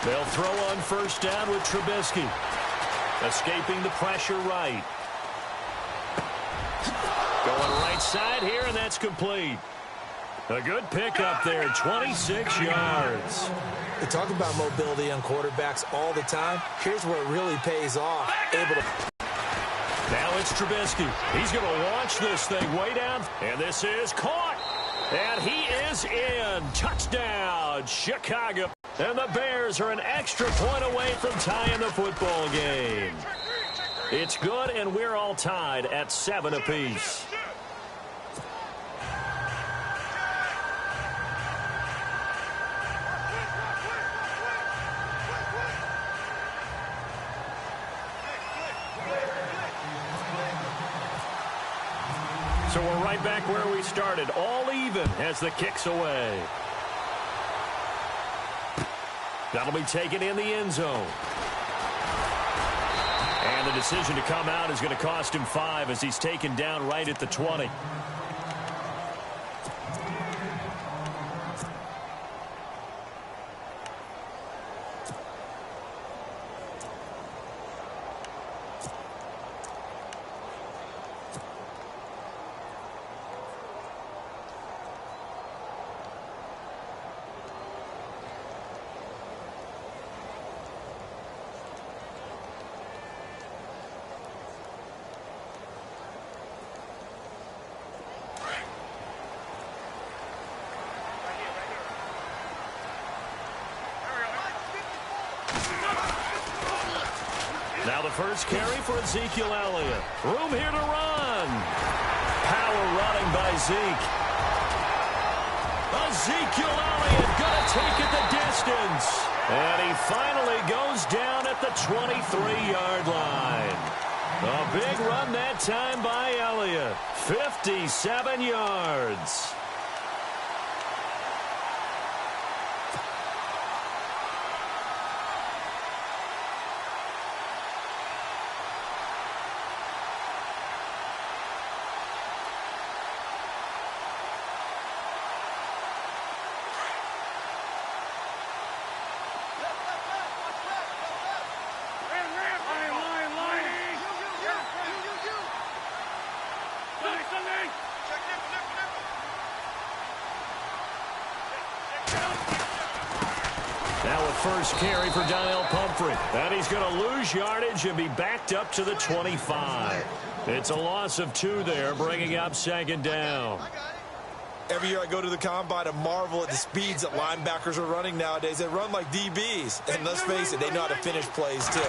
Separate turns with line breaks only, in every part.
They'll throw on first down with Trubisky. Escaping the pressure right. Going right side here, and that's complete. A good pickup there, 26 yards.
We talk about mobility on quarterbacks all the time. Here's where it really pays off.
Now it's Trubisky. He's going to launch this thing way down. And this is caught. And he is in. Touchdown, Chicago. And the Bears are an extra point away from tying the football game. It's good, and we're all tied at 7 apiece. So we're right back where we started, all even as the kick's away. That'll be taken in the end zone. And the decision to come out is going to cost him 5 as he's taken down right at the 20. Now the first carry for Ezekiel Elliott. Room here to run. Power running by Zeke. Ezekiel Elliott going to take it the distance. And he finally goes down at the 23-yard line. A big run that time by Elliott. 57 yards. Now a first carry for Donnell Pumphrey. And he's going to lose yardage and be backed up to the 25. It's a loss of 2 there, bringing up second down.
Every year I go to the combine and marvel at the speeds that linebackers are running nowadays. They run like DBs. And let's face it, they know how to finish plays too.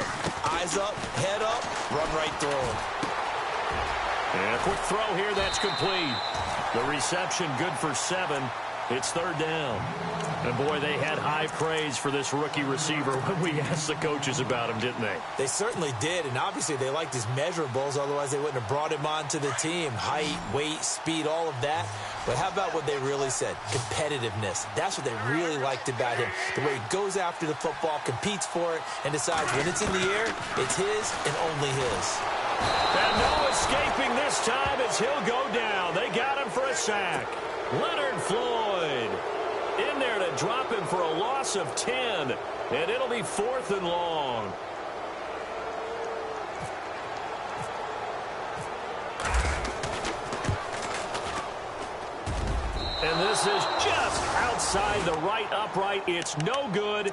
Eyes up, head up, run right through them.
And a quick throw here, that's complete. The reception good for 7. It's third down. And, boy, they had high praise for this rookie receiver when we asked the coaches about him, didn't they?
They certainly did, and obviously they liked his measurables. Otherwise, they wouldn't have brought him onto the team. Height, weight, speed, all of that. But how about what they really said? Competitiveness. That's what they really liked about him. The way he goes after the football, competes for it, and decides when it's in the air, it's his and only his.
And no escaping this time as he'll go down. They got him for a sack. Leonard Floyd in there to drop him for a loss of 10. And it'll be 4th and long. And this is just outside the right upright. It's no good.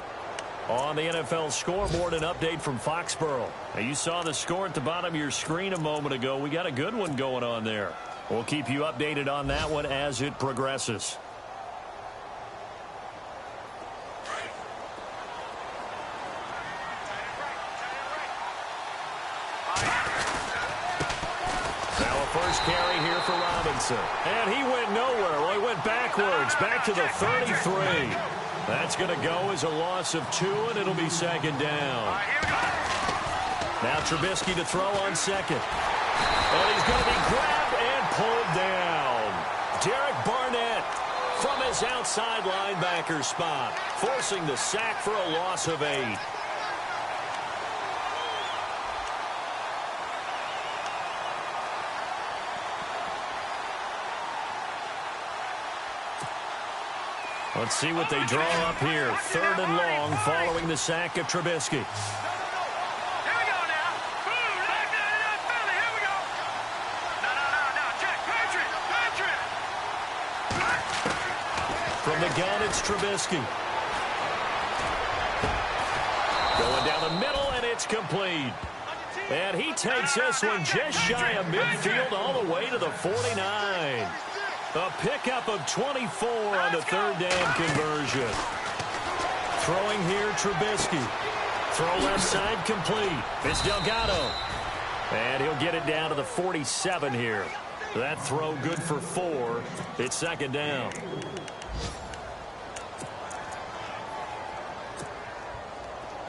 On the NFL scoreboard, an update from Foxborough. Now, you saw the score at the bottom of your screen a moment ago. We got a good one going on there. We'll keep you updated on that one as it progresses. Now a first carry here for Robinson. And he went nowhere. Well, he went backwards, back to the 33. That's going to go as a loss of 2, and it'll be second down. Now Trubisky to throw on second. And he's going to be grabbed and pulled down. Derek Barnett from his outside linebacker spot, forcing the sack for a loss of 8. Let's see what they draw up here. 3rd and long following the sack of Trubisky. From the gun, it's Trubisky. Going down the middle, and it's complete. And he takes this one just shy of midfield all the way to the 49. A pickup of 24 on the 3rd down conversion. Throwing here, Trubisky. Throw left side complete. It's Delgado. And he'll get it down to the 47 here. That throw good for 4. It's 2nd down.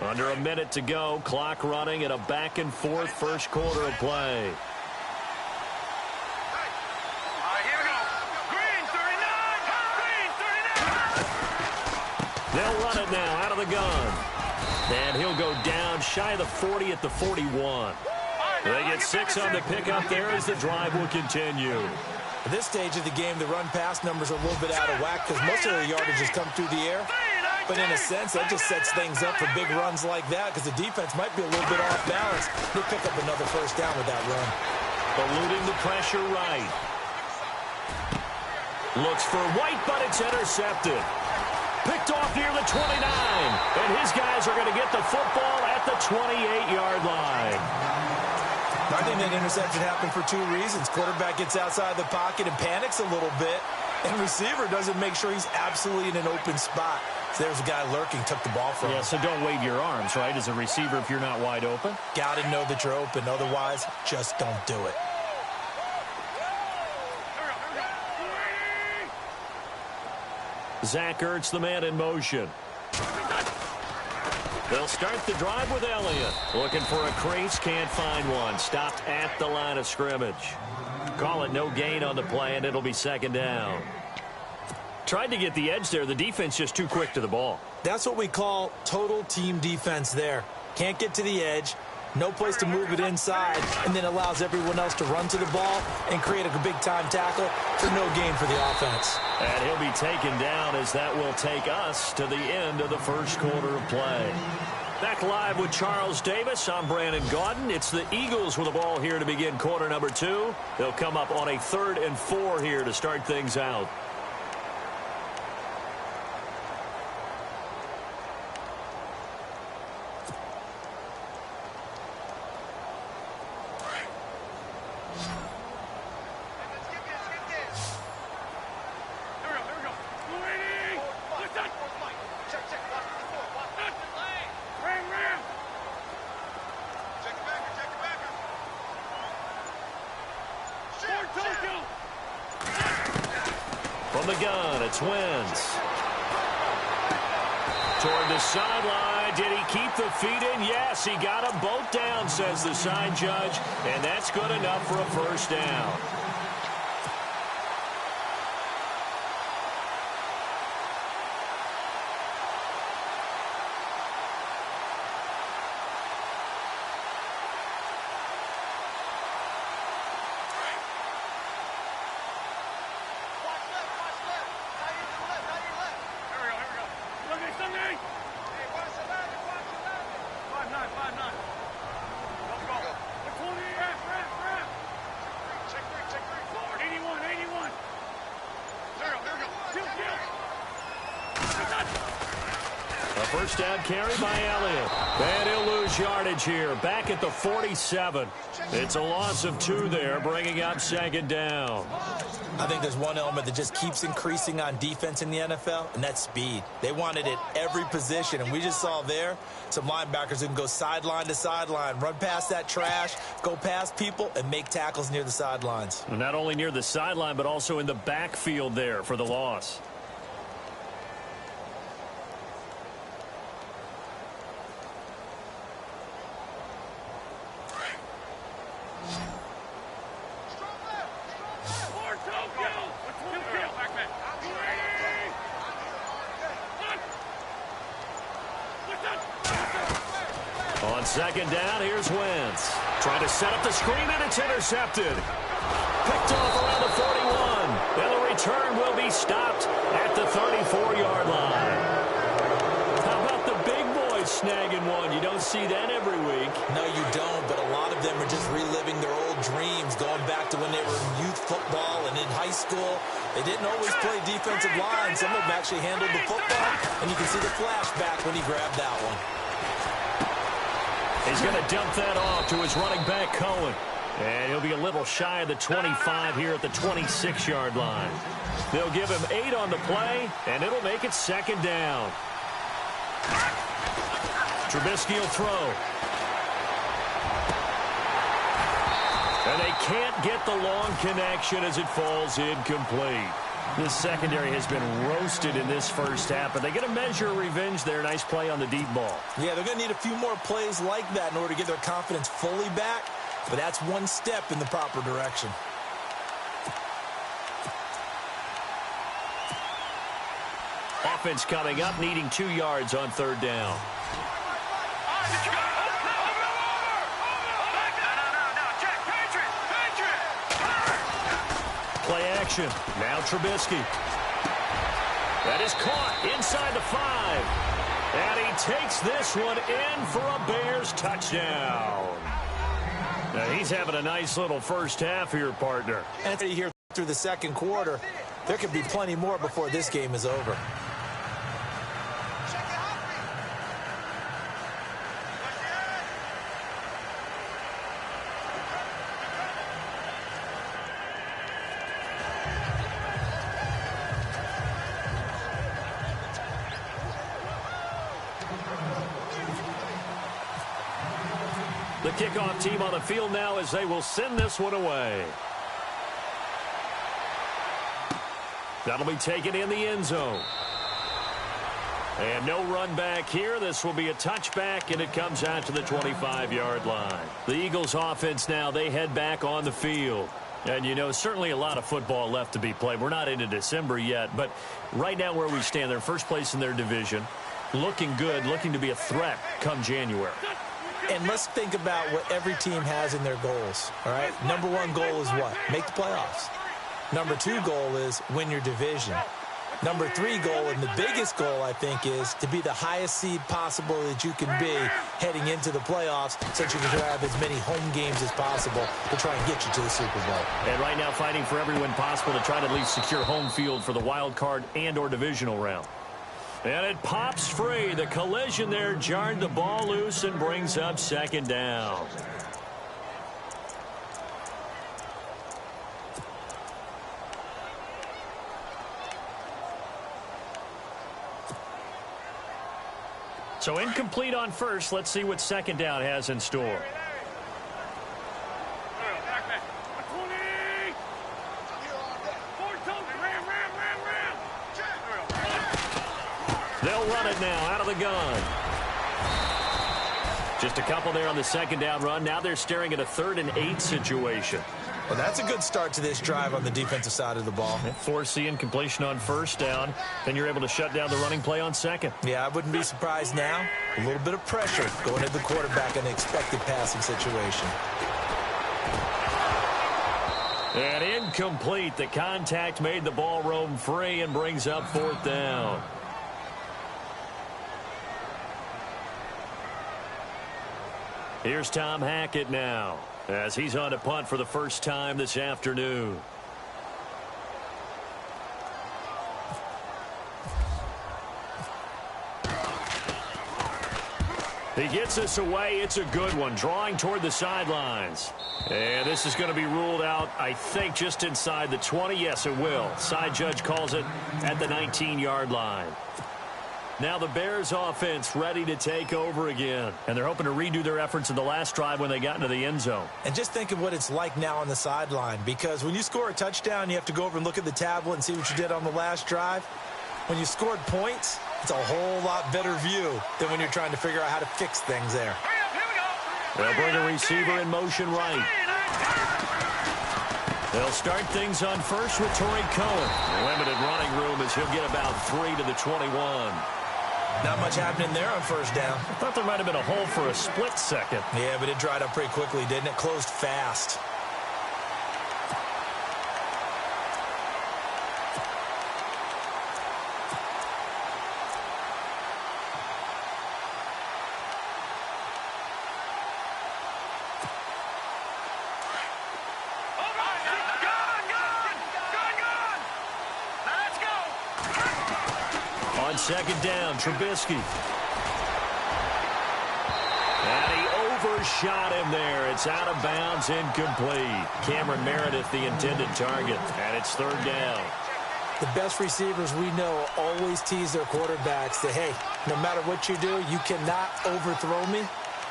Under a minute to go. Clock running in a back-and-forth first quarter of play. They'll run it now out of the gun. And he'll go down shy of the 40 at the 41. They get 6 on the pickup there as the drive will continue.
At this stage of the game, the run-pass numbers are a little bit out of whack because most of the yardage has come through the air. But in a sense, that just sets things up for big runs like that because the defense might be a little bit off balance. They pick up another 1st down with that run.
Eluding the pressure right. Looks for White, but it's intercepted. Picked off near the 29. And his guys are going to get the football at the 28-yard line.
I think that interception happened for 2 reasons. Quarterback gets outside the pocket and panics a little bit. And receiver doesn't make sure he's absolutely in an open spot. So there's a guy lurking, took the ball from him.
Yeah, so don't wave your arms, right, as a receiver if you're not wide open.
Got to know that you're open. Otherwise, just don't do it.
Zach Ertz, the man in motion. They'll start the drive with Elliott. Looking for a crease, can't find one. Stopped at the line of scrimmage. Call it no gain on the play, and it'll be 2nd down. Tried to get the edge there. The defense just too quick to the ball.
That's what we call total team defense there. Can't get to the edge, no place to move it inside, and then allows everyone else to run to the ball and create a big-time tackle for no gain for the offense.
And he'll be taken down as that will take us to the end of the first quarter of play. Back live with Charles Davis. I'm Brandon Gaudin. It's the Eagles with the ball here to begin quarter number 2. They'll come up on a 3rd and 4 here to start things out. From the gun, it's Wentz. Toward the sideline. Did he keep the feet in? Yes, he got them both down, says the sign judge. And that's good enough for a 1st down. First down carry by Elliott. And he'll lose yardage here. Back at the 47. It's a loss of 2 there, bringing up 2nd down.
I think there's one element that just keeps increasing on defense in the NFL, and that's speed. They want it at every position, and we just saw there some linebackers who can go sideline to sideline, run past that trash, go past people, and make tackles near the sidelines.
And not only near the sideline, but also in the backfield there for the loss. On 2nd down, here's Wentz. Trying to set up the screen, and it's intercepted. Picked off around the 41. And the return will be stopped at the 34-yard line. How about the big boys snagging one? You don't see that every week.
No, you don't, but a lot of them are just reliving their old dreams, going back to when they were in youth football and in high school. They didn't always play defensive line. Some of them actually handled the football, and you can see the flashback when he grabbed that one.
He's going to dump that off to his running back, Cohen. And he'll be a little shy of the 25 here at the 26-yard line. They'll give him 8 on the play, and it'll make it second down. Trubisky will throw. And they can't get the long connection as it falls incomplete. This secondary has been roasted in this first half, but they get a measure of revenge there. Nice play on the deep ball.
Yeah, they're going to need a few more plays like that in order to get their confidence fully back, but that's one step in the proper direction.
Offense coming up, needing 2 yards on third down. Play action. Now Trubisky. That is caught inside the 5. And he takes this one in for a Bears touchdown. Now he's having a nice little first half here, partner.
And here through the second quarter, there could be plenty more before this game is over.
The kickoff team on the field now as they will send this one away. That'll be taken in the end zone. And no run back here. This will be a touchback, and it comes out to the 25-yard line. The Eagles offense now, they head back on the field. And, you know, certainly a lot of football left to be played. We're not into December yet, but right now where we stand, they're first place in their division. Looking good, looking to be a threat come January.
And let's think about what every team has in their goals, all right? Number 1 goal is what? Make the playoffs. Number 2 goal is win your division. Number 3 goal, and the biggest goal, I think, is to be the highest seed possible that you can be heading into the playoffs so that you can have as many home games as possible to try and get you to the Super Bowl.
And right now fighting for every win possible to try to at least secure home field for the wild card and or divisional round. And it pops free. The collision there jarred the ball loose and brings up second down. So incomplete on first. Let's see what second down has in store. They'll run it now out of the gun. Just a couple there on the second down run. Now they're staring at a 3rd and 8 situation.
Well, that's a good start to this drive on the defensive side of the ball.
Foreseeing completion on first down. Then you're able to shut down the running play on second.
Yeah, I wouldn't be surprised now. A little bit of pressure going at the quarterback in an expected passing situation.
And incomplete. The contact made the ball roam free and brings up 4th down. Here's Tom Hackett now as he's on a punt for the first time this afternoon. He gets us away. It's a good one, drawing toward the sidelines. And this is going to be ruled out, I think, just inside the 20. Yes, it will. Side judge calls it at the 19-yard line. Now the Bears offense ready to take over again. And they're hoping to redo their efforts in the last drive when they got into the end zone.
And just think of what it's like now on the sideline. Because when you score a touchdown, you have to go over and look at the tablet and see what you did on the last drive. When you scored points, it's a whole lot better view than when you're trying to figure out how to fix things there.
They'll bring a receiver in motion right. They'll start things on first with Torrey Cohen. Limited running room as he'll get about 3 to the 21.
Not much happening there on first down.
I thought there might have been a hole for a split second.
Yeah, but it dried up pretty quickly, didn't it? Closed fast.
On second down, Trubisky. And he overshot him there. It's out of bounds, incomplete. Cameron Meredith, the intended target, and it's third down.
The best receivers we know always tease their quarterbacks that, hey, no matter what you do, you cannot overthrow me.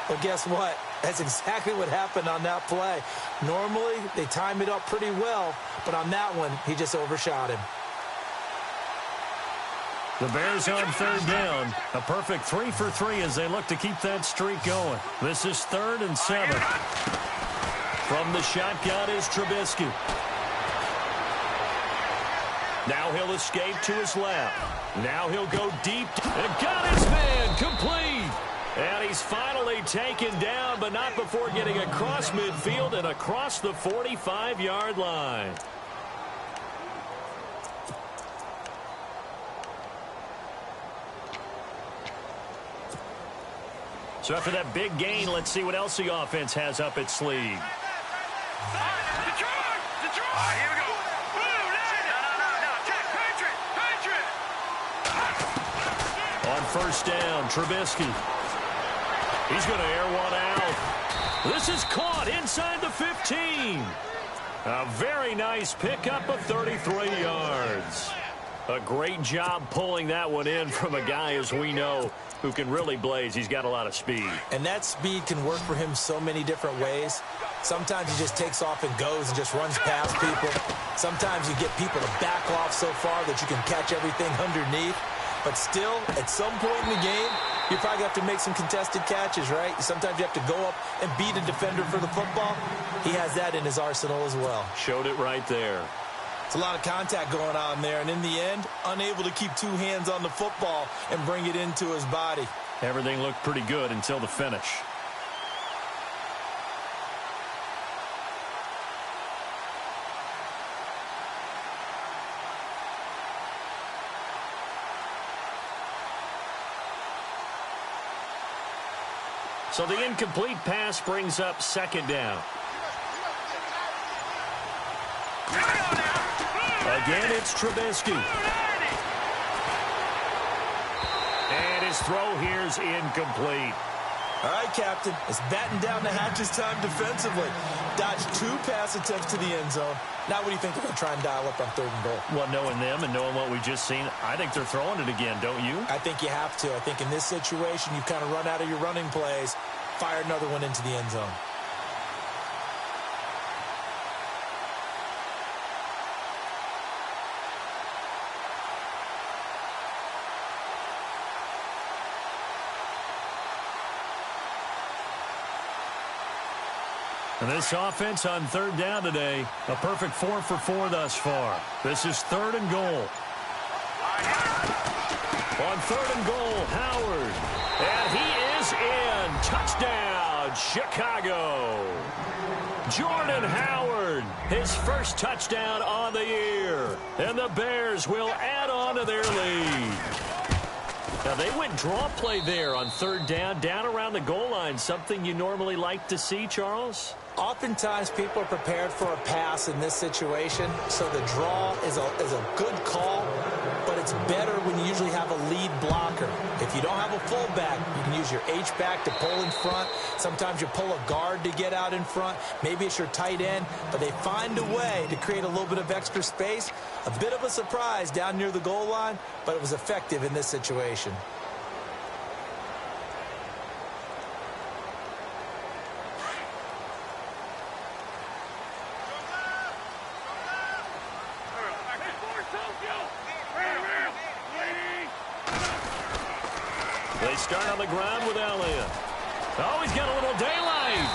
Well, guess what? That's exactly what happened on that play. Normally, they time it up pretty well, but on that one, he just overshot him.
The Bears on third down. A perfect 3 for 3 as they look to keep that streak going. This is 3rd and 7. From the shotgun is Trubisky. Now he'll escape to his left. Now he'll go deep. And got his man complete. And he's finally taken down, but not before getting across midfield and across the 45-yard line. So after that big gain, let's see what else the offense has up its sleeve.
Detroit! Here we go. No. Check. Patriot.
On first down, Trubisky. He's going to air one out. This is caught inside the 15. A very nice pickup of 33 yards. A great job pulling that one in from a guy, as we know, who can really blaze. He's got a lot of speed.
And that speed can work for him so many different ways. Sometimes he just takes off and goes and just runs past people. Sometimes you get people to back off so far that you can catch everything underneath. But still, at some point in the game, you probably have to make some contested catches, right? Sometimes you have to go up and beat a defender for the football. He has that in his arsenal as well.
Showed it right there.
It's a lot of contact going on there, and in the end, unable to keep 2 hands on the football and bring it into his body.
Everything looked pretty good until the finish. So the incomplete pass brings up second down. Again, it's Trubisky. And his throw here's incomplete.
All right, Captain. It's batten down the hatches time defensively. Dodged 2 pass attempts to the end zone. Now what do you think they're going to try and dial up on 3rd and goal?
Well, knowing them and knowing what we've just seen, I think they're throwing it again, don't you?
I think you have to. I think in this situation, you kind of run out of your running plays, fire another one into the end zone.
And this offense on 3rd down today, a perfect 4 for 4 thus far. This is 3rd and goal. On 3rd and goal, Howard. And he is in. Touchdown, Chicago. Jordan Howard, his first touchdown on the year. And the Bears will add on to their lead. Now, they went draw play there on 3rd down around the goal line. Something you normally like to see, Charles?
Oftentimes, people are prepared for a pass in this situation, so the draw is a good call, but it's better when you usually have a lead blocker. If you don't have a fullback, you can use your H-back to pull in front. Sometimes you pull a guard to get out in front. Maybe it's your tight end, but they find a way to create a little bit of extra space. A bit of a surprise down near the goal line, but it was effective in this situation.
They start on the ground with Elliott. Oh, he's got a little daylight.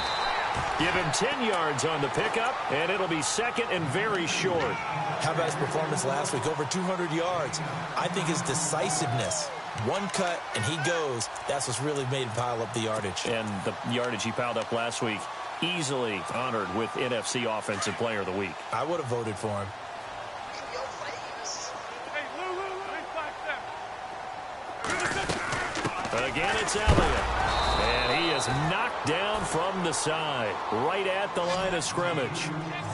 Give him 10 yards on the pickup, and it'll be 2nd and very short.
How about his performance last week? Over 200 yards. I think his decisiveness, one cut, and he goes. That's what's really made him pile up the yardage.
And the yardage he piled up last week, easily honored with NFC Offensive Player of the Week.
I would have voted for him.
Again, it's Elliott. And he is knocked down from the side, right at the line of scrimmage.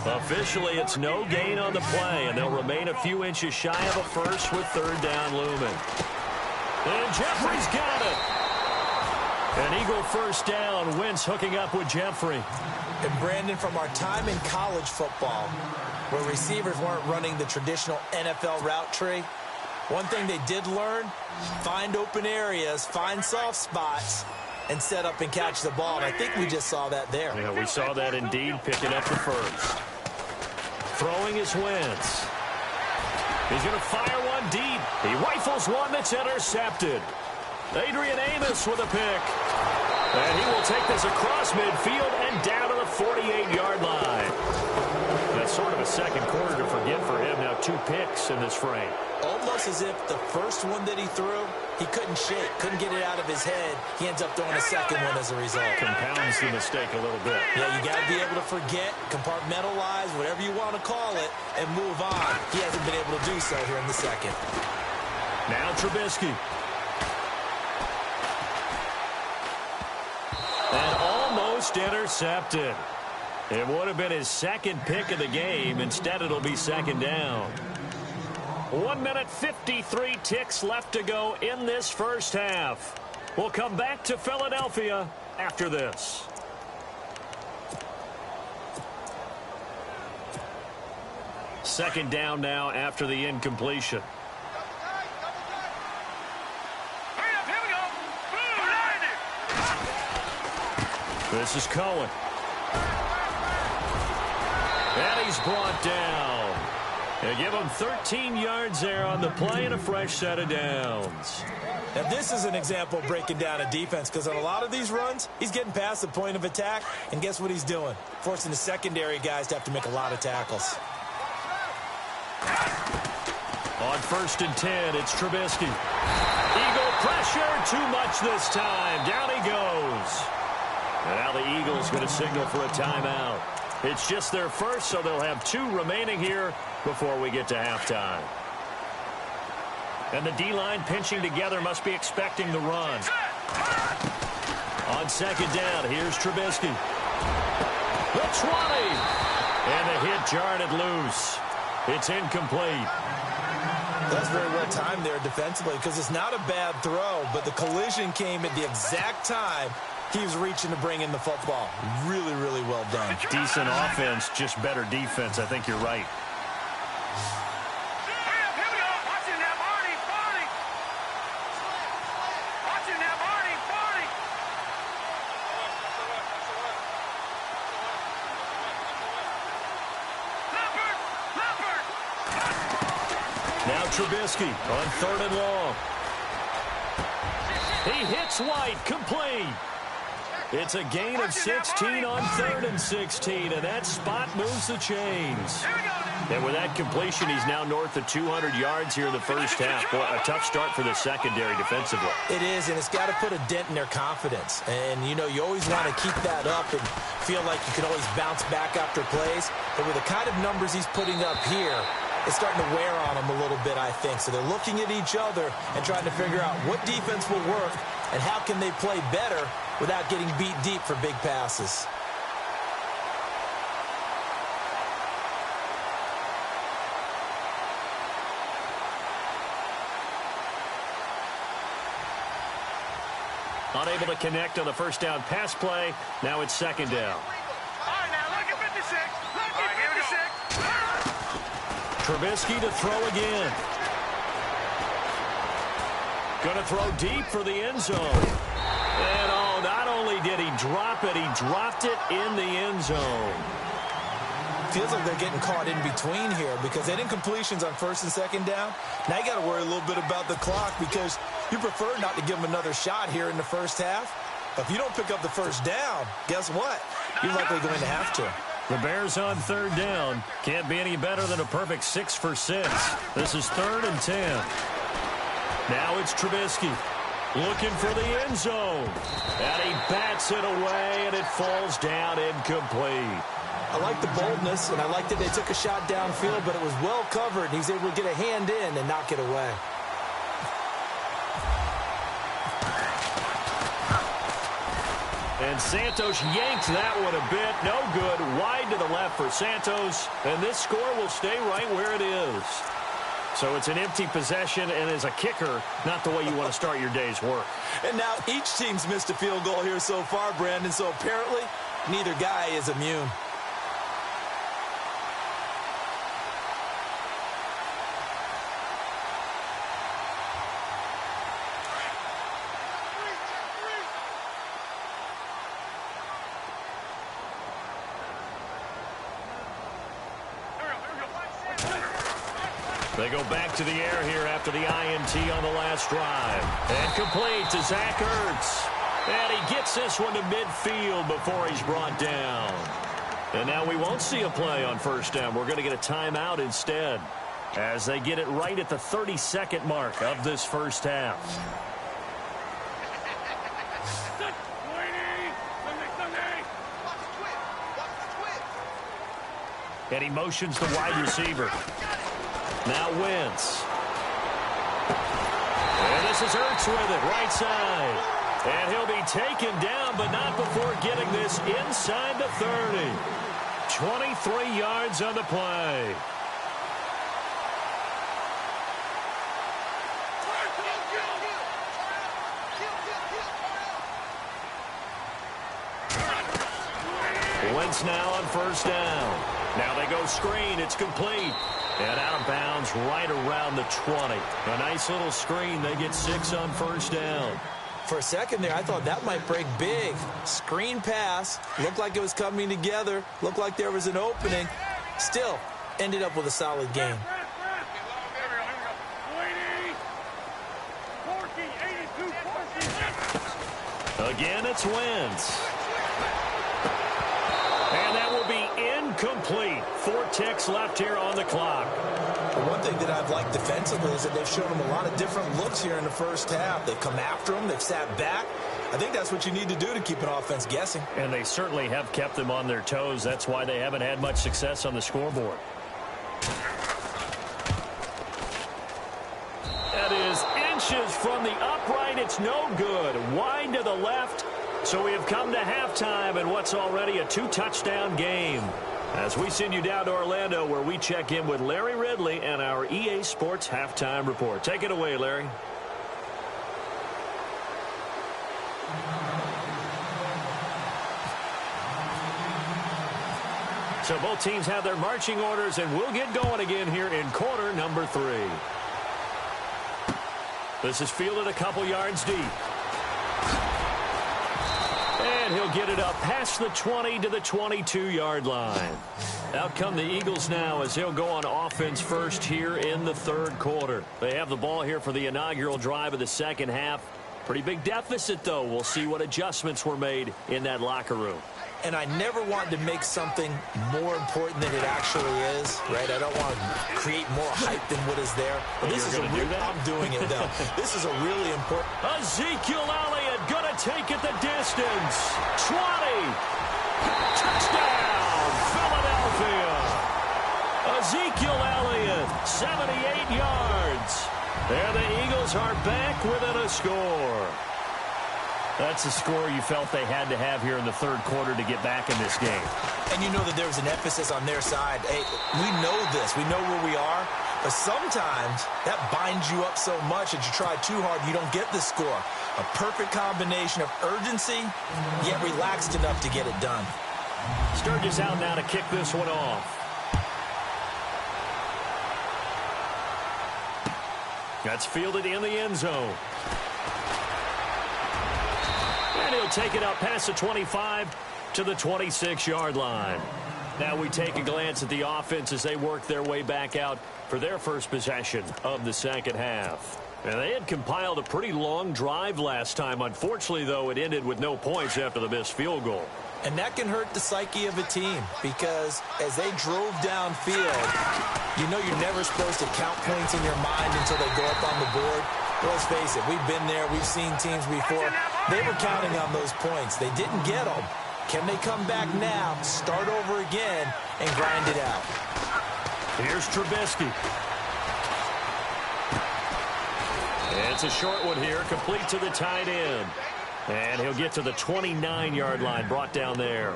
Officially, it's no gain on the play, and they'll remain a few inches shy of a first with 3rd down looming. And Jeffrey's got it. An Eagle first down. Wentz hooking up with Jeffrey.
And Brandon, from our time in college football, where receivers weren't running the traditional NFL route tree, one thing they did learn, find open areas, find soft spots, and set up and catch the ball. And I think we just saw that there.
Yeah, we saw that indeed, picking up the first. Throwing is Wentz. He's going to fire one deep. He rifles one that's intercepted. Adrian Amos with a pick. And he will take this across midfield and down to the 48-yard line. That's sort of a second quarter to forget for him. Now 2 picks in this frame.
Almost as if the first one that he threw, he couldn't shake, couldn't get it out of his head. He ends up throwing a second one as a result.
Compounds the mistake a little bit.
Yeah, you got to be able to forget, compartmentalize, whatever you want to call it, and move on. He hasn't been able to do so here in the second.
Now Trubisky. And almost intercepted. It would have been his second pick of the game. Instead, it'll be second down. 1 minute, 53 ticks left to go in this first half. We'll come back to Philadelphia after this. Second down now after the incompletion. This is Cohen. And he's brought down. They give him 13 yards there on the play and a fresh set of downs.
Now, this is an example of breaking down a defense, because on a lot of these runs, he's getting past the point of attack, and guess what he's doing? Forcing the secondary guys to have to make a lot of tackles.
On 1st and 10, it's Trubisky. Eagle pressure, too much this time. Down he goes. And now the Eagles going to signal for a timeout. It's just their first, so they'll have 2 remaining here before we get to halftime. And the D-line pinching together must be expecting the run. On second down, here's Trubisky. The 20. And the hit jarred it loose. It's incomplete.
That's very well timed there defensively, because it's not a bad throw, but the collision came at the exact time he was reaching to bring in the football. Really, really well done.
Decent offense, just better defense. I think you're right. Now Trubisky on 3rd and long. He hits White, complete. It's a gain of 16 on 3rd and 16, and that spot moves the chains. And with that completion, he's now north of 200 yards here in the first half. Boy, a tough start for the secondary defensively.
It is, and it's got to put a dent in their confidence. And, you know, you always want to keep that up and feel like you can always bounce back after plays. But with the kind of numbers he's putting up here, it's starting to wear on them a little bit, I think. So they're looking at each other and trying to figure out what defense will work and how can they play better without getting beat deep for big passes.
Unable to connect on the first down pass play. Now it's second down.
All right, now look at 56. Look at 56.
Trubisky to throw again. Going to throw deep for the end zone. And oh, not only did he drop it, he dropped it in the end zone.
Feels like they're getting caught in between here because they didn't completions on 1st and 2nd down. Now you got to worry a little bit about the clock because you prefer not to give them another shot here in the first half. If you don't pick up the first down, guess what? You're likely going to have to.
The Bears on 3rd down. Can't be any better than a perfect 6 for 6. This is 3rd and 10. Now it's Trubisky looking for the end zone. And he bats it away, and it falls down incomplete.
I like the boldness, and I like that they took a shot downfield, but it was well covered, and he's able to get a hand in and knock it away.
And Santos yanked that one a bit. No good. Wide to the left for Santos. And this score will stay right where it is. So it's an empty possession, and as a kicker, not the way you want to start your day's work.
And now each team's missed a field goal here so far, Brandon, so apparently neither guy is immune.
They go back to the air here after the INT on the last drive. And complete to Zach Ertz. And he gets this one to midfield before he's brought down. And now we won't see a play on first down. We're going to get a timeout instead as they get it right at the 30-second mark of this first half. And he motions the wide receiver. Now Wentz. And this is Ertz with it, right side. And he'll be taken down, but not before getting this inside the 30. 23 yards on the play. Wentz now on first down. Now they go screen. It's complete. And out of bounds right around the 20. A nice little screen. They get 6 on first down.
For a second there, I thought that might break big. Screen pass. Looked like it was coming together. Looked like there was an opening. Still, ended up with a solid game.
Again, it's Wentz. And that will be incomplete. 4 ticks left here on the clock.
The one thing that I've liked defensively is that they've shown them a lot of different looks here in the first half. They've come after them. They've sat back. I think that's what you need to do to keep an offense guessing.
And they certainly have kept them on their toes. That's why they haven't had much success on the scoreboard. That is inches from the upright. It's no good. Wide to the left. So we have come to halftime in what's already a 2-touchdown game. As we send you down to Orlando, where we check in with Larry Ridley and our EA Sports Halftime Report. Take it away, Larry. So both teams have their marching orders, and we'll get going again here in quarter number 3. This is fielded a couple yards deep. And he'll get it up past the 20 to the 22-yard line. Out come the Eagles now as they'll go on offense first here in the third quarter. They have the ball here for the inaugural drive of the second half. Pretty big deficit, though. We'll see what adjustments were made in that locker room.
And I never want to make something more important than it actually is, right? I don't want to create more hype than what is there. But this is I'm doing it, though. This is a really important.
Ezekiel Elliott going to take it the distance. 20. Touchdown, Philadelphia. Ezekiel Elliott, 78 yards. There the Eagles are back within a score. That's the score you felt they had to have here in the third quarter to get back in this game.
And you know that there's an emphasis on their side. Hey, we know this. We know where we are. But sometimes that binds you up so much that you try too hard, you don't get the score. A perfect combination of urgency, yet relaxed enough to get it done.
Sturgis out now to kick this one off. That's fielded in the end zone. And he'll take it up past the 25 to the 26-yard line. Now we take a glance at the offense as they work their way back out for their first possession of the second half. And they had compiled a pretty long drive last time. Unfortunately, though, it ended with no points after the missed field goal.
And that can hurt the psyche of a team because as they drove downfield, you know you're never supposed to count points in your mind until they go up on the board. Let's face it, we've been there. We've seen teams before. They were counting on those points. They didn't get them. Can they come back now, start over again, and grind it out?
Here's Trubisky. It's a short one here, complete to the tight end. And he'll get to the 29-yard line, brought down there.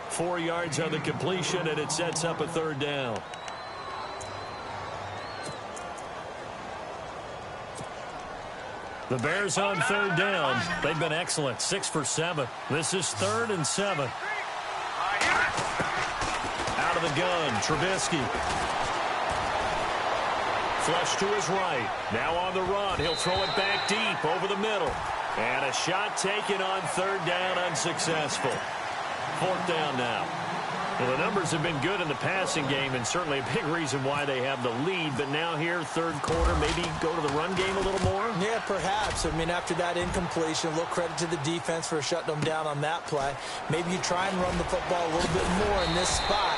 4 yards on the completion, and it sets up a third down. The Bears on third down. They've been excellent, 6 for 7. This is 3rd and 7. Out of the gun, Trubisky. Flush to his right. Now on the run. He'll throw it back deep over the middle. And a shot taken on third down, unsuccessful. 4th down now. Well, the numbers have been good in the passing game, and certainly a big reason why they have the lead. But now here, third quarter, maybe go to the run game a little more? Yeah, perhaps. I mean, after that incompletion, a little credit to the defense for shutting them down on that play. Maybe you try and run the football a little bit more in this spot.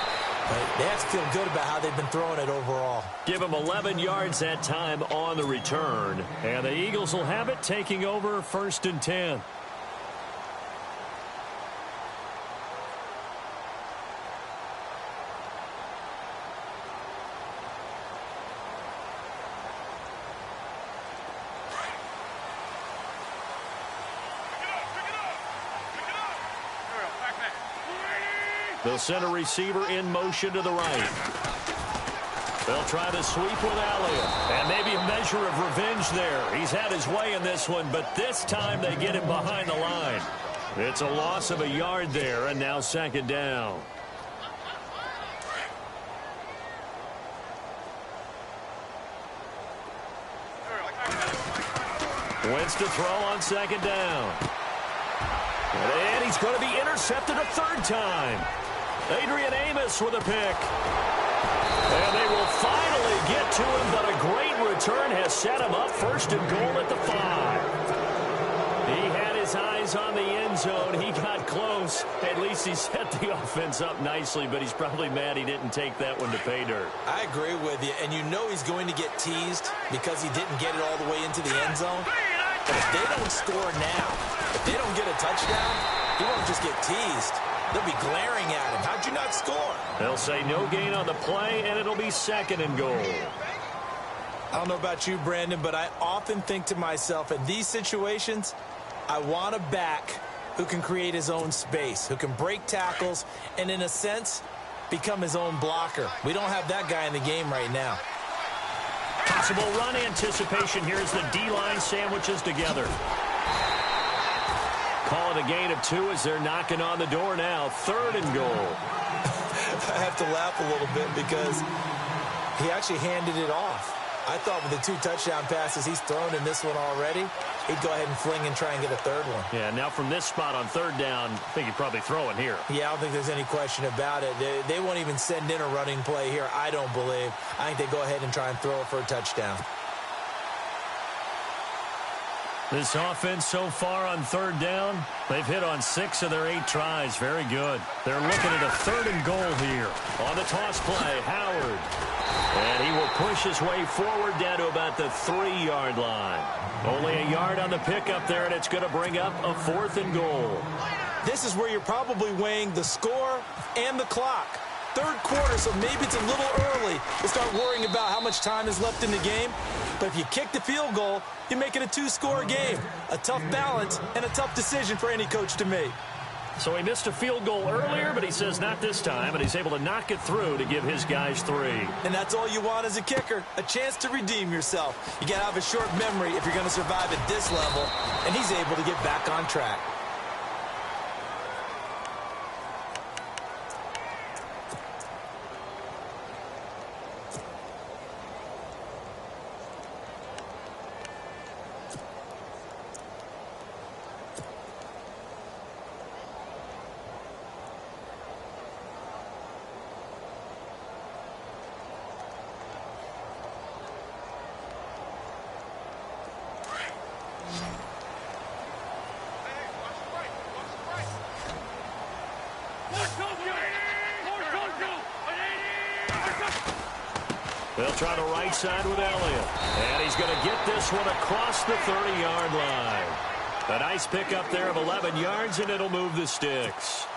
But they have to feel good about how they've been throwing it overall. Give them 11 yards that time on the return. And the Eagles will have it, taking over 1st and 10. They'll send a receiver in motion to the right. They'll try to sweep with Elliott. And maybe a measure of revenge there. He's had his way in this one, but this time they get him behind the line. It's a loss of a yard there, and now 2nd down. Wentz to throw on 2nd down. And he's going to be intercepted a 3rd time. Adrian Amos with a pick. And they will finally get to him, but a great return has set him up 1st and goal at the 5. He had his eyes on the end zone. He got close. At least he set the offense up nicely, but he's probably mad he didn't take that one to pay dirt. I agree with you, and you know he's going to get teased because he didn't get it all the way into the end zone. But if they don't score now, if they don't get a touchdown, he won't just get teased. They'll be glaring at him. How'd you not score? They'll say no gain on the play, and it'll be 2nd and goal. I don't know about you, Brandon, but I often think to myself, in these situations, I want a back who can create his own space, who can break tackles, and in a sense, become his own blocker. We don't have that guy in the game right now. Possible run anticipation here as the D-line sandwiches together. Call it a gain of 2 as they're knocking on the door now. 3rd and goal. I have to laugh a little bit because he actually handed it off. I thought with the 2 touchdown passes he's thrown in this one already, he'd go ahead and fling and try and get a 3rd one. Yeah, now from this spot on 3rd down, I think he'd probably throw it here. Yeah, I don't think there's any question about it. They won't even send in a running play here, I don't believe. I think they go ahead and try and throw it for a touchdown. This offense so far on 3rd down, they've hit on 6 of their 8 tries. Very good. They're looking at a 3rd and goal here. On the toss play, Howard. And he will push his way forward down to about the 3-yard line. Only a yard on the pickup there, and it's going to bring up a 4th and goal. This is where you're probably weighing the score and the clock. 3rd quarter, so maybe it's a little early to start worrying about how much time is left in the game. But if you kick the field goal, you make it a 2-score game. A tough balance and a tough decision for any coach to make. So he missed a field goal earlier, but he says not this time, and he's able to knock it through to give his guys 3. And that's all you want as a kicker, a chance to redeem yourself. You got to have a short memory if you're going to survive at this level, and he's able to get back on track. They'll try the right side with Elliott. And he's going to get this one across the 30-yard line. A nice pickup there of 11 yards, and it'll move the sticks.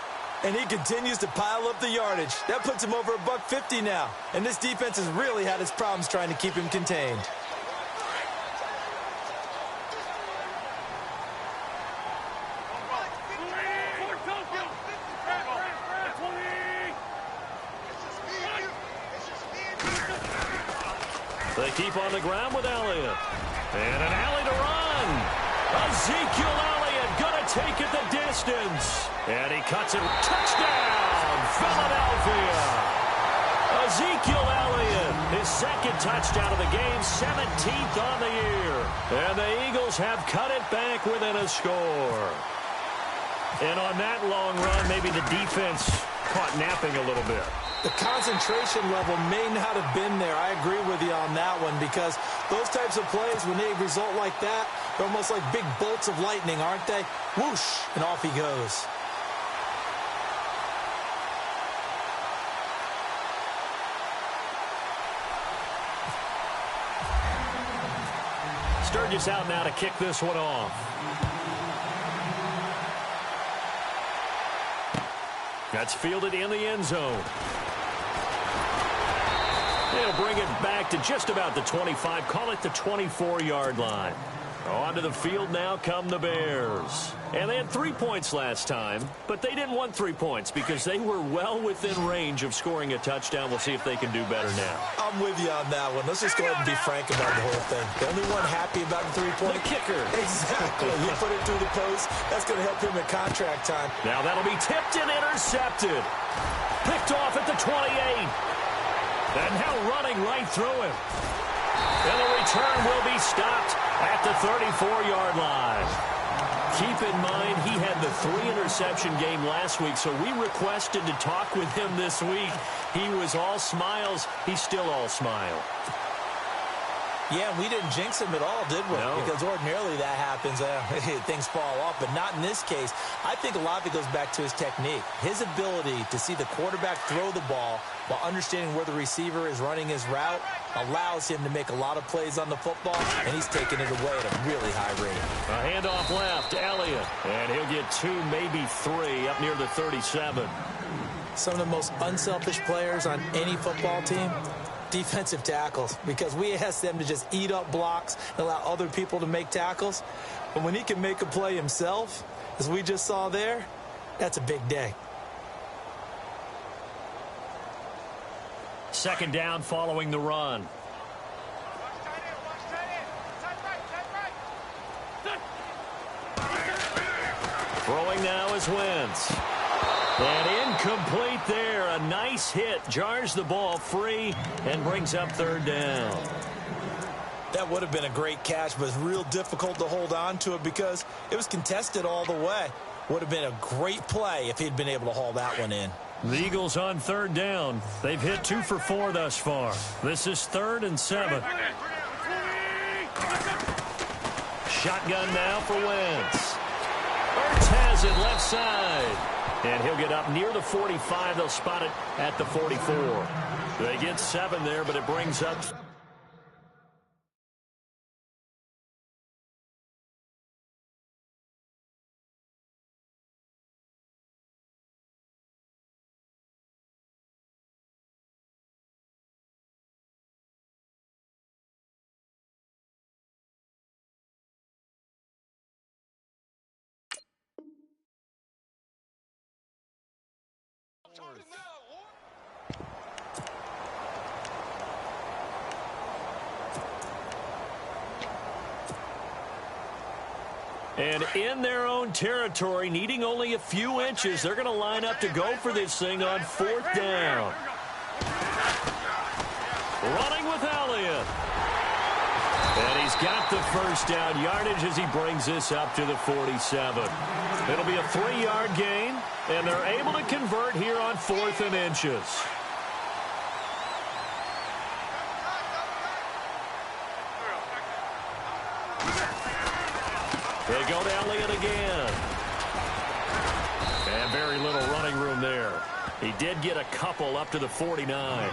And he continues to pile up the yardage. That puts him over $150 now. And this defense has really had its problems trying to keep him contained. They keep on the ground with Elliott. And an alley to run. Ezekiel Elliott going to take it the distance. And he cuts it. Touchdown, Philadelphia. Ezekiel Elliott, his second touchdown of the game, 17th on the year. And the Eagles have cut it back within a score. And on that long run, maybe the defense caught napping a little bit.
The concentration level may not have been there. I agree with you on that one, because those types of plays, when they result like that, they're almost like big bolts of lightning, aren't they? Whoosh, and off he goes.
Sturgis out now to kick this one off. That's fielded in the end zone. They'll bring it back to just about the 25. Call it the 24-yard line. Onto the field now come the Bears. And they had 3 points last time, but they didn't want 3 points because they were well within range of scoring a touchdown. We'll see if they can do better now.
I'm with you on that one. Let's just go ahead and be frank about the whole thing. The only one happy about the 3-point?
The kicker.
Exactly. He put it through the post. That's going to help him at contract time.
Now that'll be tipped and intercepted. Picked off at the 28. And now running right through him. And the return will be stopped at the 34-yard line. Keep in mind, he had the 3-interception game last week, so we requested to talk with him this week. He was all smiles. He's still all smile.
Yeah, we didn't jinx him at all, did we?
No.
Because ordinarily that happens. Things fall off, but not in this case. I think a lot of it goes back to his technique. His ability to see the quarterback throw the ball while understanding where the receiver is running his route allows him to make a lot of plays on the football, and he's taking it away at a really high rate.
A handoff left, Elliott. And he'll get 2, maybe 3, up near the 37.
Some of the most unselfish players on any football team, defensive tackles, because we ask them to just eat up blocks and allow other people to make tackles. But when he can make a play himself, as we just saw there, that's a big day.
Second down following the run. Throwing now is Wentz. And incomplete there. A nice hit. Jars the ball free and brings up third down.
That would have been a great catch, but it's real difficult to hold on to it because it was contested all the way. Would have been a great play if he'd been able to haul that one in.
The Eagles on third down. They've hit 2 for 4 thus far. This is 3rd and 7. Shotgun now for Wentz. Ertz has it left side. And he'll get up near the 45. They'll spot it at the 44. They get 7 there, but it brings up... And in their own territory, needing only a few inches, they're going to line up to go for this thing on 4th down. Running with Elliott. And he's got the first down yardage as he brings this up to the 47. It'll be a 3-yard gain, and they're able to convert here on 4th and inches. They go to Elliott again. And very little running room there. He did get a couple up to the 49.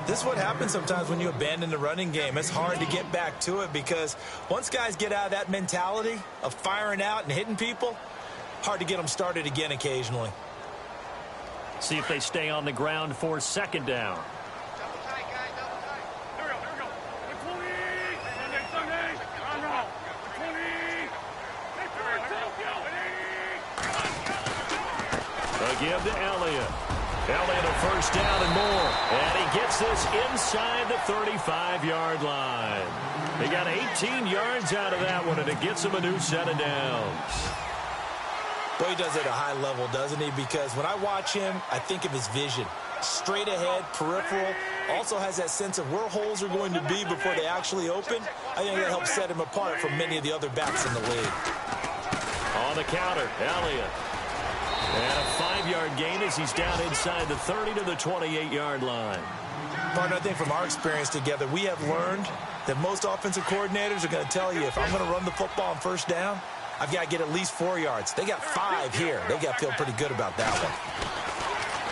This is what happens sometimes when you abandon the running game. It's hard to get back to it because once guys get out of that mentality of firing out and hitting people, hard to get them started again occasionally.
See if they stay on the ground for 2nd down. Give to Elliott. Elliott a first down and more. And he gets this inside the 35-yard line. They got 18 yards out of that one, and it gets him a new set of downs.
Well, he does it at a high level, doesn't he? Because when I watch him, I think of his vision. Straight ahead, peripheral. Also has that sense of where holes are going to be before they actually open. I think that helps set him apart from many of the other backs in the league.
On the counter, Elliott. And a 5-yard gain as he's down inside the 30 to the 28-yard line.
Partner, I think from our experience together, we have learned that most offensive coordinators are going to tell you, if I'm going to run the football on first down, I've got to get at least 4 yards. They got 5 here. They got to feel pretty good about that one.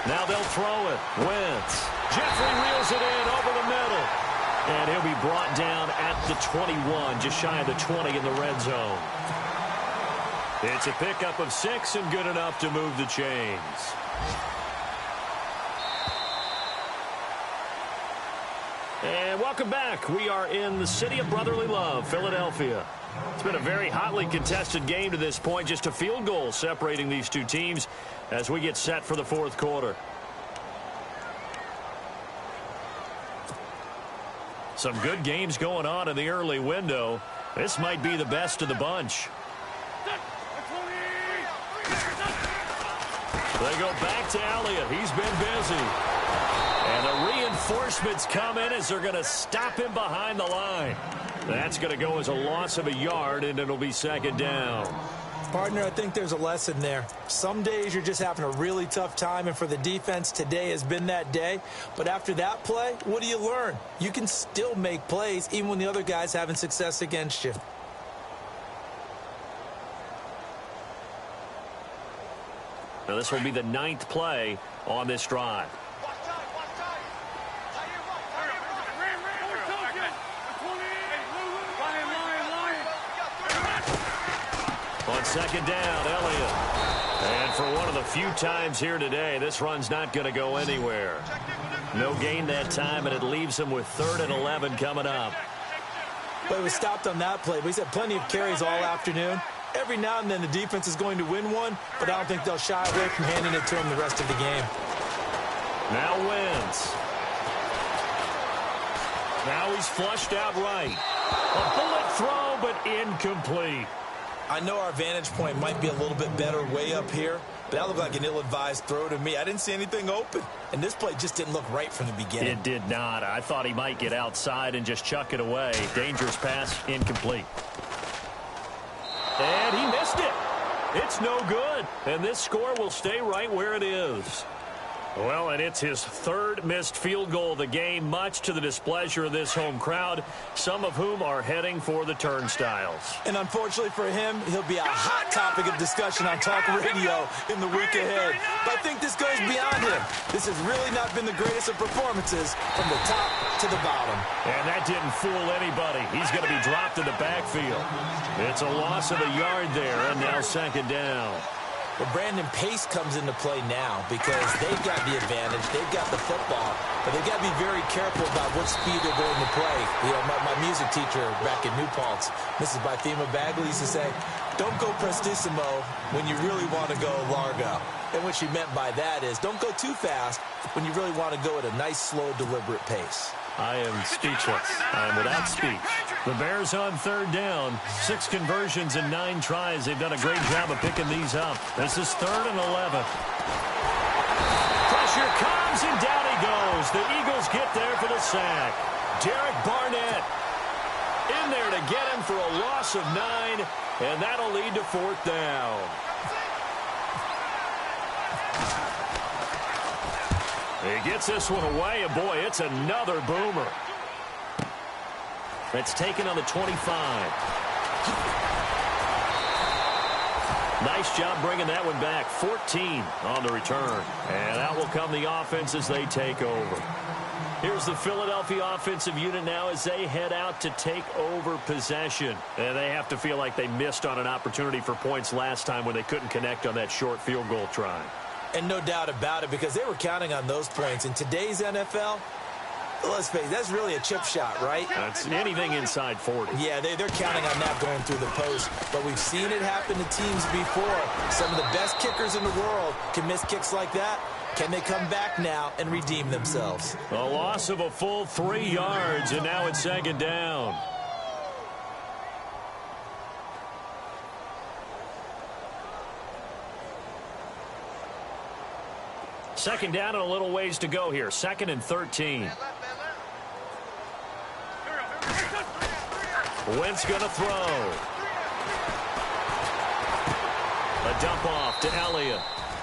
Now they'll throw it. Wentz. Jeffrey reels it in over the middle. And he'll be brought down at the 21, just shy of the 20 in the red zone. It's a pickup of 6 and good enough to move the chains. And welcome back. We are in the city of brotherly love, Philadelphia. It's been a very hotly contested game to this point. Just a field goal separating these two teams as we get set for the fourth quarter. Some good games going on in the early window. This might be the best of the bunch. They go back to Elliott. He's been busy. And the reinforcements come in as they're going to stop him behind the line. That's going to go as a loss of a yard, and it'll be second down.
Partner, I think there's a lesson there. Some days you're just having a really tough time, and for the defense, today has been that day. But after that play, what do you learn? You can still make plays even when the other guy's having success against you.
Now this will be the 9th play on this drive. On second down, Elliott. And for one of the few times here today, this run's not going to go anywhere. No gain that time, and it leaves him with 3rd and 11 coming up.
But he was stopped on that play. But he's had plenty of carries all afternoon. Every now and then the defense is going to win one, but I don't think they'll shy away from handing it to him the rest of the game.
Now Wentz. Now he's flushed out right. A bullet throw, but incomplete.
I know our vantage point might be a little bit better way up here, but that looked like an ill-advised throw to me. I didn't see anything open, and this play just didn't look right from the beginning.
It did not. I thought he might get outside and just chuck it away. Dangerous pass, incomplete. And he missed it. It's no good, and this score will stay right where it is. Well, and it's his 3rd missed field goal of the game, much to the displeasure of this home crowd, some of whom are heading for the turnstiles.
And unfortunately for him, he'll be a hot topic of discussion on talk radio in the week ahead. But I think this goes beyond him. This has really not been the greatest of performances from the top to the bottom.
And that didn't fool anybody. He's going to be dropped in the backfield. It's a loss of a yard there, and now second down.
Well, Brandon, pace comes into play now because they've got the advantage. They've got the football, but they've got to be very careful about what speed they're going to play. You know, my music teacher back in New Paltz, Mrs. Bythema Bagley, used to say, don't go prestissimo when you really want to go largo. And what she meant by that is don't go too fast when you really want to go at a nice, slow, deliberate pace.
I am speechless. I am without speech. The Bears on 3rd down. 6 conversions and 9 tries. They've done a great job of picking these up. This is 3rd and 11. Pressure comes, and down he goes. The Eagles get there for the sack. Derek Barnett in there to get him for a loss of 9, and that'll lead to 4th down. He gets this one away, and boy, it's another boomer. It's taken on the 25. Nice job bringing that one back. 14 on the return. And out will come the offense as they take over. Here's the Philadelphia offensive unit now as they head out to take over possession. And they have to feel like they missed on an opportunity for points last time when they couldn't connect on that short field goal try.
And no doubt about it, because they were counting on those points. In today's NFL, Let's face it, that's really a chip shot, right?
That's anything inside 40.
Yeah, they're counting on that going through the post. But we've seen it happen to teams before. Some of the best kickers in the world can miss kicks like that. Can they come back now and redeem themselves?
A loss of a full 3 yards, and now it's second down. Second down and a little ways to go here. 2nd and 13. Wentz going to throw. A dump off to Elliott.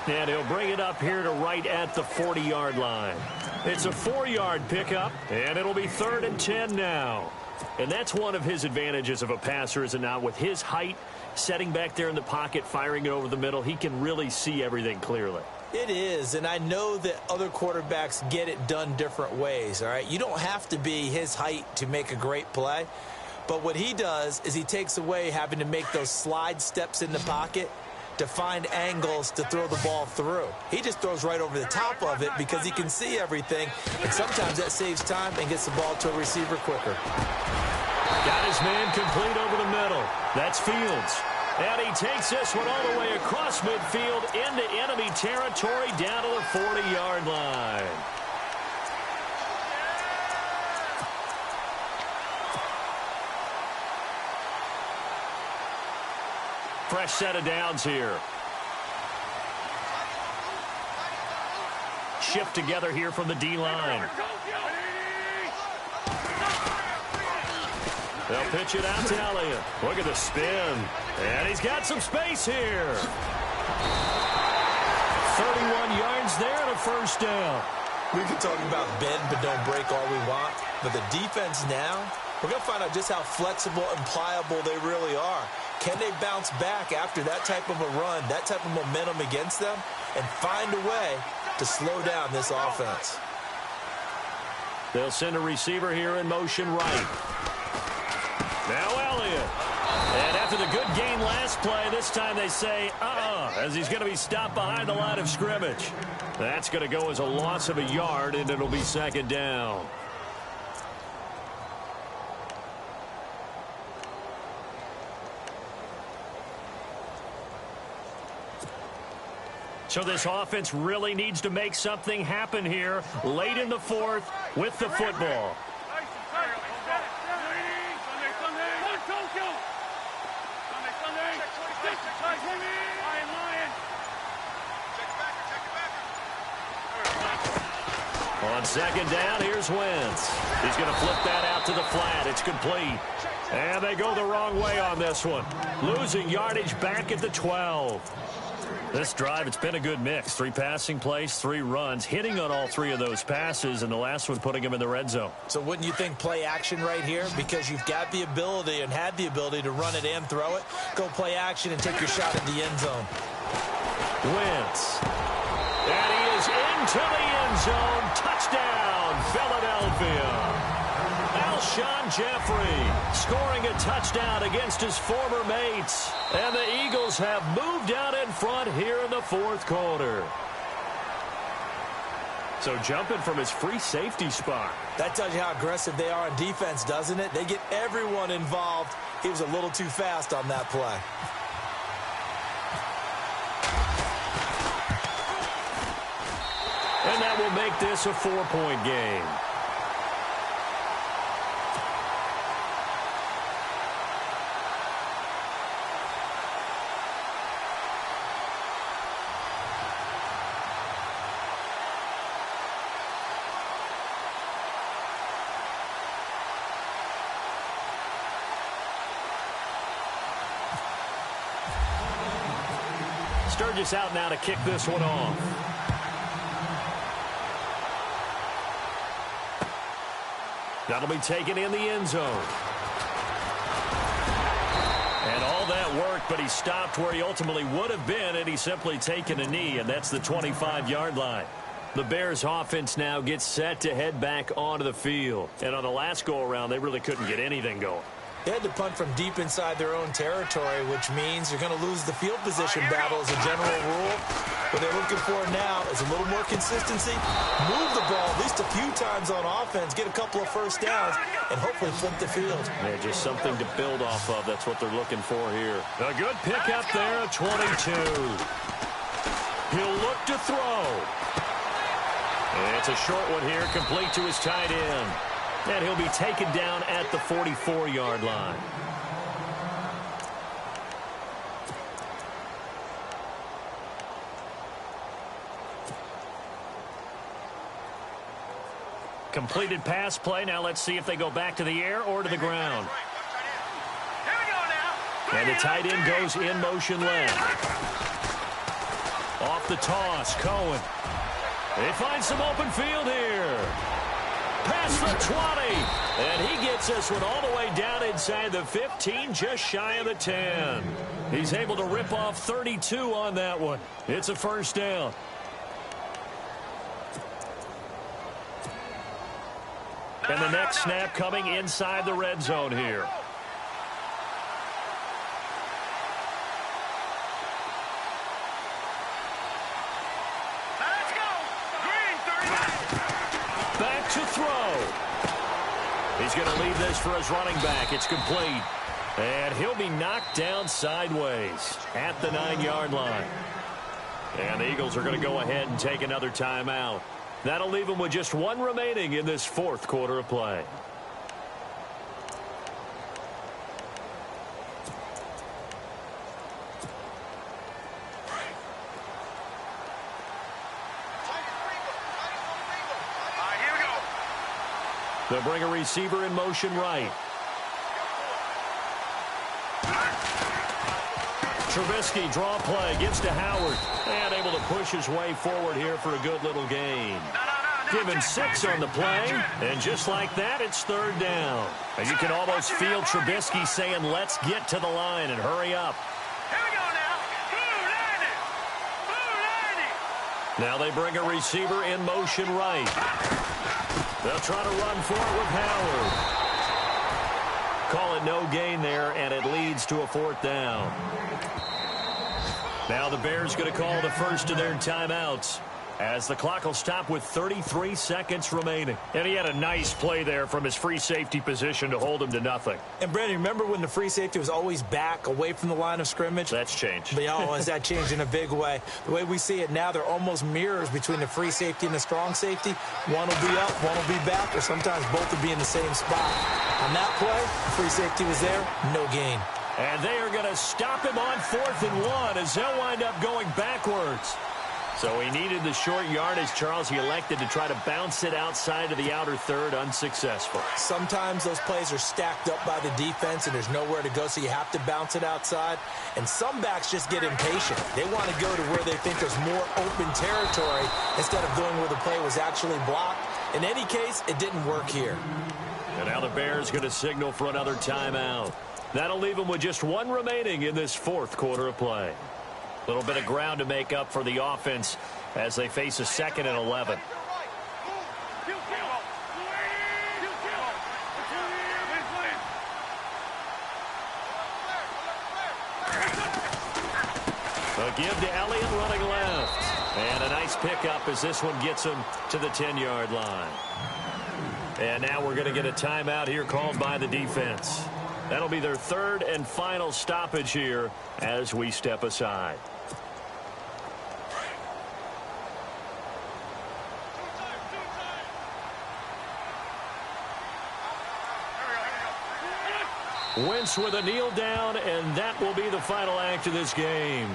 And he'll bring it up here to right at the 40-yard line. It's a 4-yard pickup, and it'll be 3rd and 10 now. And that's one of his advantages of a passer, is it not? With his height, setting back there in the pocket, firing it over the middle, he can really see everything clearly.
It is, and I know that other quarterbacks get it done different ways, all right? You don't have to be his height to make a great play, but what he does is he takes away having to make those slide steps in the pocket to find angles to throw the ball through. He just throws right over the top of it because he can see everything, and sometimes that saves time and gets the ball to a receiver quicker.
Got his man complete over the middle. That's Fields. And he takes this one all the way across midfield into enemy territory down to the 40-yard line. Fresh set of downs here. Shift together here from the D-line. They'll pitch it out to Elliott. Look at the spin. And he's got some space here. 31 yards there and a first down.
We can talk about bend but don't break all we want, but the defense now, we're going to find out just how flexible and pliable they really are. Can they bounce back after that type of a run, that type of momentum against them, and find a way to slow down this offense?
They'll send a receiver here in motion right. Now Elliott. And after the good game last play, this time they say, as he's going to be stopped behind the line of scrimmage. That's going to go as a loss of a yard, and it'll be second down. So this offense really needs to make something happen here late in the 4th with the football. On second down, here's Wentz. He's going to flip that out to the flat. It's complete. And they go the wrong way on this one. Losing yardage back at the 12. This drive, it's been a good mix. 3 passing plays, 3 runs, hitting on all 3 of those passes, and the last one putting him in the red zone.
So wouldn't you think play action right here? Because you've got the ability and had the ability to run it and throw it. Go play action and take your shot at the end zone.
Wentz. And he is into the end zone. Touchdown, Philadelphia. Alshon Jeffrey scoring a touchdown against his former mates. And the Eagles have moved out in front here in the 4th quarter. So jumping from his free safety spot.
That tells you how aggressive they are on defense, doesn't it? They get everyone involved. He was a little too fast on that play.
And that will make this a 4-point game. Sturgis out now to kick this one off. That'll be taken in the end zone. And all that worked, but he stopped where he ultimately would have been, and he's simply taken a knee, and that's the 25-yard line. The Bears offense now gets set to head back onto the field. And on the last go-around, they really couldn't get anything going.
They had to punt from deep inside their own territory, which means you're going to lose the field position battle as a general rule. What they're looking for now is a little more consistency, move the ball at least a few times on offense, get a couple of first downs, and hopefully flip the field.
Yeah, just something to build off of. That's what they're looking for here. A good pickup there at 22. He'll look to throw. And it's a short one here, complete to his tight end. And he'll be taken down at the 44-yard line. Completed pass play. Now let's see if they go back to the air or to the ground. And the tight end goes in motion left. Off the toss, Cohen. They find some open field here. Past the 20. And he gets this one all the way down inside the 15, just shy of the 10. He's able to rip off 32 on that one. It's a first down. And the next snap coming inside the red zone here.
Let's go. Green, 30.
Back to throw. He's going to leave this for his running back. It's complete. And he'll be knocked down sideways at the 9-yard line. And the Eagles are going to go ahead and take another timeout. That'll leave them with just one remaining in this fourth quarter of play.
Here we go.
They'll bring a receiver in motion right. Trubisky draw play, gives to Howard, and able to push his way forward here for a good little gain. Give him 6 on the play, and just like that, it's third down. And you can almost feel Trubisky saying, let's get to the line and hurry up.
Here we go now. Blue 90.
Now they bring a receiver in motion right. They'll try to run for it with Howard. Call it no gain there, and it leads to a fourth down. Now the Bears going to call the first of their timeouts, as the clock will stop with 33 seconds remaining. And he had a nice play there from his free safety position to hold him to nothing.
And, Brandon, remember when the free safety was always back away from the line of scrimmage?
That's changed.
But, oh, has that changed in a big way? The way we see it now, they're almost mirrors between the free safety and the strong safety. One will be up, one will be back, or sometimes both will be in the same spot. On that play, free safety was there, no gain.
And they are going to stop him on 4th and 1 as they'll wind up going backwards. So he needed the short yardage, Charles. He elected to try to bounce it outside of the outer third, unsuccessful.
Sometimes those plays are stacked up by the defense and there's nowhere to go, so you have to bounce it outside. And some backs just get impatient. They want to go to where they think there's more open territory instead of going where the play was actually blocked. In any case, it didn't work here.
And now the Bears going to signal for another timeout. That'll leave them with just one remaining in this fourth quarter of play. A little bit of ground to make up for the offense as they face a 2nd and 11. A give to Elliott running left. And a nice pickup as this one gets him to the 10-yard line. And now we're going to get a timeout here called by the defense. That'll be their third and final stoppage here as we step aside. Wentz with a kneel down, and that will be the final act of this game.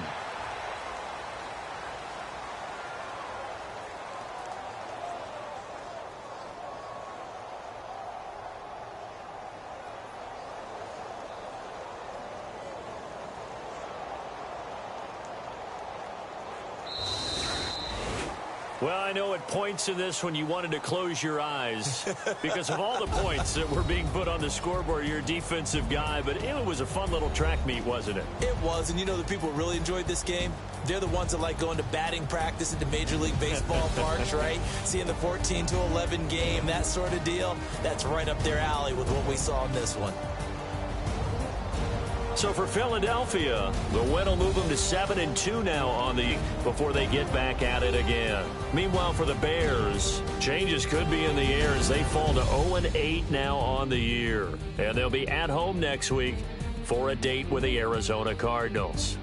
Well, I know at points in this when you wanted to close your eyes because of all the points that were being put on the scoreboard. You're a defensive guy, but it was a fun little track meet, wasn't it?
It was, and you know the people really enjoyed this game? They're the ones that like going to batting practice at the Major League Baseball parks, right? Seeing the 14-11 game, that sort of deal. That's right up their alley with what we saw in this one.
So for Philadelphia, the win will move them to 7-2 now on the before they get back at it again. Meanwhile, for the Bears, changes could be in the air as they fall to 0-8 now on the year. And they'll be at home next week for a date with the Arizona Cardinals.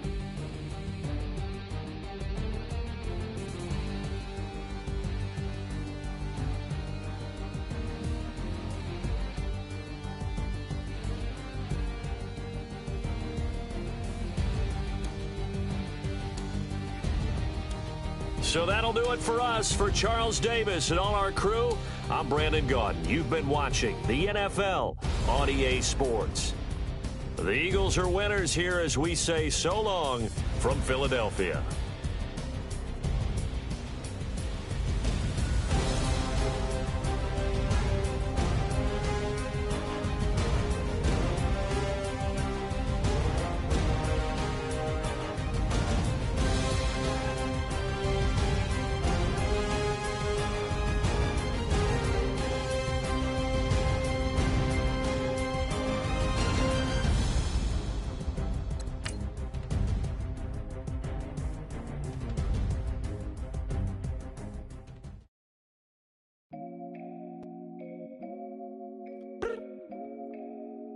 So that'll do it for us. For Charles Davis and all our crew, I'm Brandon Gaudin. You've been watching the NFL on EA Sports. The Eagles are winners here as we say so long from Philadelphia.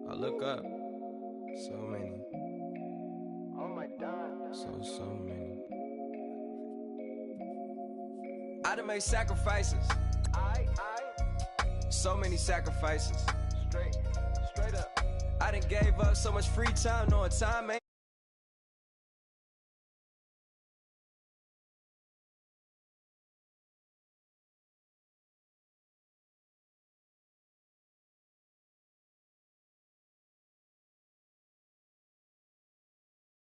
I look up, so many.
Oh my God.
So many. I done made sacrifices. So many sacrifices.
Straight up.
I done gave up so much free time, knowing time ain't